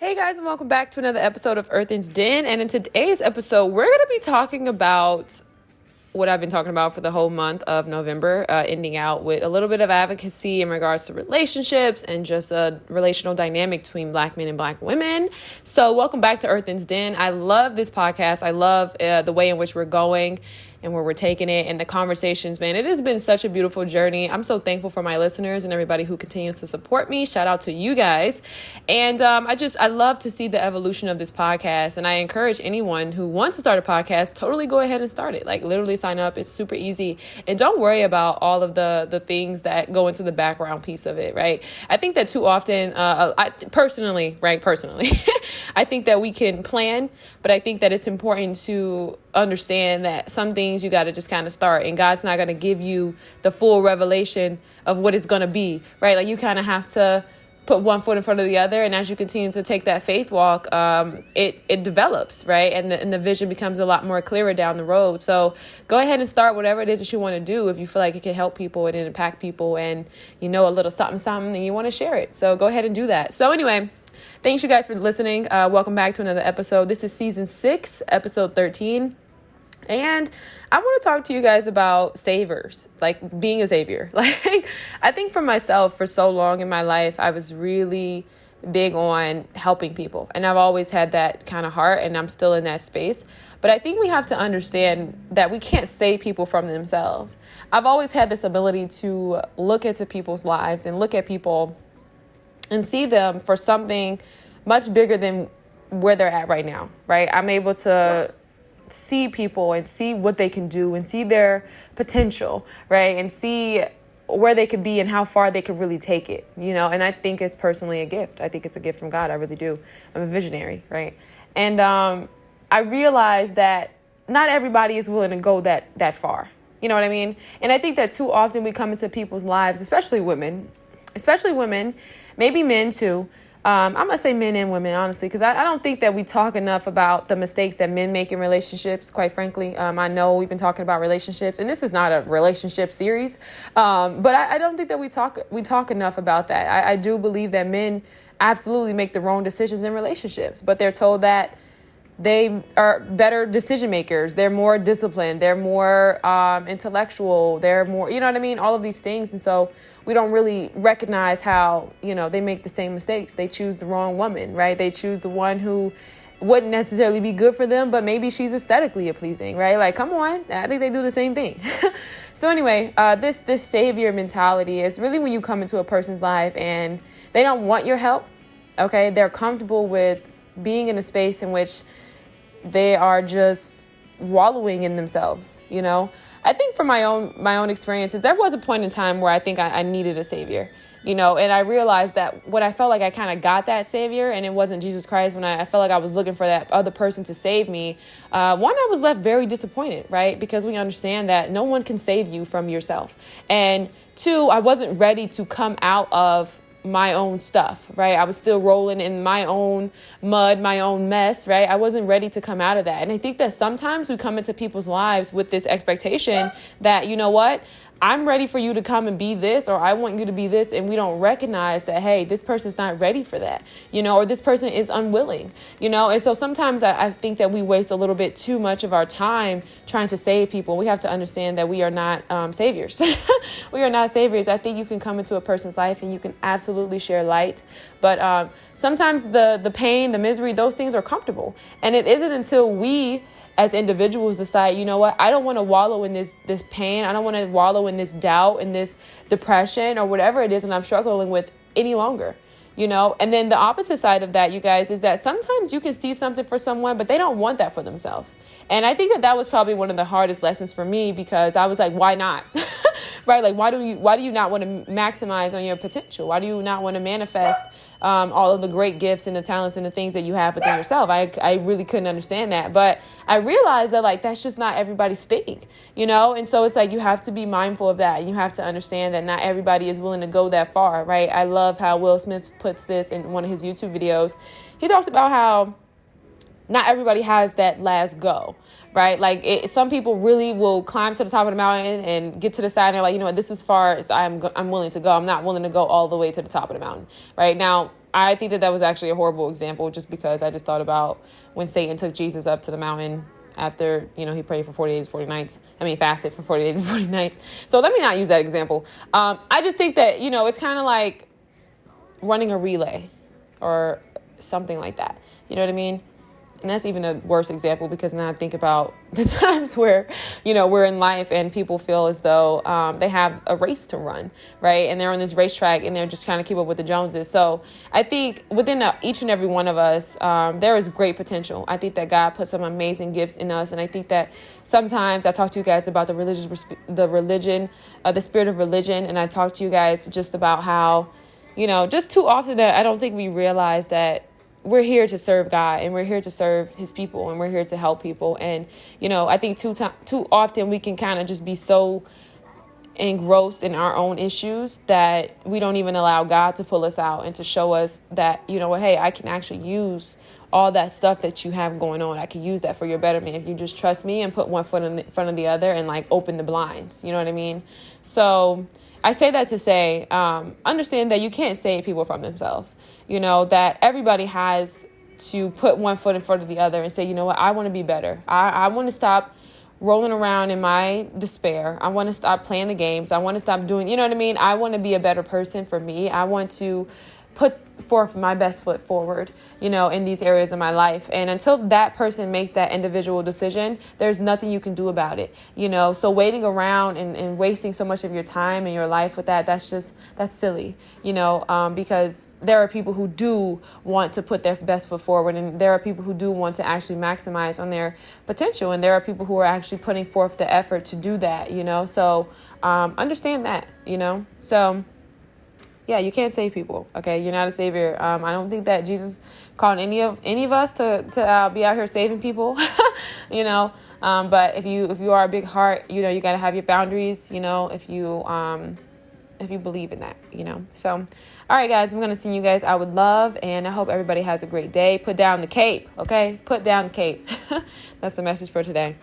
Hey guys, and welcome back to another episode of Earthen's Den. And in today's episode, we're going to be talking about what I've been talking about for the whole month of November, ending out with a little bit of advocacy in regards to relationships and just a relational dynamic between Black men and Black women. So welcome back to Earthen's Den. I love this podcast. I love the way in which we're going and where we're taking it and the conversations, man. It has been such a beautiful journey. I'm so thankful for my listeners and everybody who continues to support me. Shout out to you guys. And I love to see the evolution of this podcast. And I encourage anyone who wants to start a podcast, totally go ahead and start it. Like literally sign up. It's super easy. And don't worry about all of the things that go into the background piece of it, right? I think that too often, I personally, I think that we can plan, but I think that it's important to understand that some things you got to just kind of start, and God's not going to give you the full revelation of what it's going to be, right? Like you kind of have to put one foot in front of the other. And as you continue to take that faith walk, it develops, right? And the vision becomes a lot more clearer down the road. So go ahead and start whatever it is that you want to do. If you feel like it can help people and impact people and you know a little something and you want to share it. So go ahead and do that. So anyway, thanks you guys for listening. Welcome back to another episode. This is season 6, episode 13. And I want to talk to you guys about saviors, like being a savior. Like I think for myself, for so long in my life, I was really big on helping people. And I've always had that kind of heart, and I'm still in that space. But I think we have to understand that we can't save people from themselves. I've always had this ability to look into people's lives and look at people and see them for something much bigger than where they're at right now, right? I'm able to see people and see what they can do and see their potential, right? And see where they could be and how far they could really take it, you know? And I think it's personally a gift. I think it's a gift from God. I really do. I'm a visionary, right? And I realized that not everybody is willing to go that far. You know what I mean? And I think that too often we come into people's lives, especially women, maybe men too. I'm going to say men and women, honestly, because I don't think that we talk enough about the mistakes that men make in relationships, quite frankly. I know we've been talking about relationships, and this is not a relationship series, but I don't think that we talk enough about that. I do believe that men absolutely make the wrong decisions in relationships, but they're told that they are better decision makers. They're more disciplined. They're more intellectual. They're more, you know what I mean? All of these things. And so we don't really recognize how, you know, they make the same mistakes. They choose the wrong woman, right? They choose the one who wouldn't necessarily be good for them, but maybe she's aesthetically pleasing, right? Like, come on. I think they do the same thing. So anyway, this savior mentality is really when you come into a person's life and they don't want your help. Okay. They're comfortable with being in a space in which they are just wallowing in themselves, you know. I think from my own experiences, there was a point in time where I think I needed a savior, you know, and I realized that when I felt like I kind of got that savior and it wasn't Jesus Christ, when I felt like I was looking for that other person to save me, one, I was left very disappointed, right? Because we understand that no one can save you from yourself. And two, I wasn't ready to come out of my own stuff, right? I was still rolling in my own mud, my own mess, right? I wasn't ready to come out of that. And I think that sometimes we come into people's lives with this expectation that, you know what, I'm ready for you to come and be this, or I want you to be this. And we don't recognize that, hey, this person's not ready for that, you know, or this person is unwilling, you know? And so sometimes I think that we waste a little bit too much of our time trying to save people. We have to understand that we are not saviors. We are not saviors. I think you can come into a person's life and you can absolutely share light. But sometimes the pain, the misery, those things are comfortable. And it isn't until we as individuals decide, you know what, I don't want to wallow in this pain. I don't want to wallow in this doubt and this depression or whatever it is that I'm struggling with any longer, you know. And then the opposite side of that, you guys, is that sometimes you can see something for someone, but they don't want that for themselves. And I think that was probably one of the hardest lessons for me, because I was like, why not? Right? Like, why do you not want to maximize on your potential? Why do you not want to manifest all of the great gifts and the talents and the things that you have within yourself? I really couldn't understand that. But I realized that, like, that's just not everybody's thing, you know? And so it's like, you have to be mindful of that. And you have to understand that not everybody is willing to go that far, right? I love how Will Smith puts this in one of his YouTube videos. He talked about how not everybody has that last go, right? Like some people really will climb to the top of the mountain and get to the side and they're like, you know what, this is far as I'm willing to go. I'm not willing to go all the way to the top of the mountain right now. I think that was actually a horrible example, just because I just thought about when Satan took Jesus up to the mountain after, he prayed for 40 days, 40 nights. Fasted for 40 days and 40 nights. So let me not use that example. I just think that, it's kind of like running a relay or something like that. You know what I mean? And that's even a worse example, because now I think about the times where, we're in life and people feel as though they have a race to run, right? And they're on this racetrack and they're just trying to keep up with the Joneses. So I think within each and every one of us, there is great potential. I think that God put some amazing gifts in us. And I think that sometimes I talk to you guys about the spirit of religion. And I talk to you guys just about how, just too often that I don't think we realize that we're here to serve God, and we're here to serve his people, and we're here to help people. And, I think too often we can kind of just be so engrossed in our own issues that we don't even allow God to pull us out and to show us that, hey, I can actually use all that stuff that you have going on. I can use that for your betterment if you just trust me and put one foot in front of the other and like open the blinds. You know what I mean? So I say that to say, understand that you can't save people from themselves. That everybody has to put one foot in front of the other and say, you know what, I want to be better. I want to stop rolling around in my despair. I want to stop playing the games. I want to stop doing, you know what I mean? I want to be a better person for me. I want to put forth my best foot forward, in these areas of my life. And until that person makes that individual decision, there's nothing you can do about it, So waiting around and wasting so much of your time and your life with that's silly, because there are people who do want to put their best foot forward, and there are people who do want to actually maximize on their potential. And there are people who are actually putting forth the effort to do that, So understand that, so yeah, you can't save people. Okay, you're not a savior. I don't think that Jesus called any of us to be out here saving people. But if you are a big heart, you got to have your boundaries. If you believe in that. So, all right, guys, I'm gonna send you guys. I would love, and I hope everybody has a great day. Put down the cape. Okay, put down the cape. That's the message for today.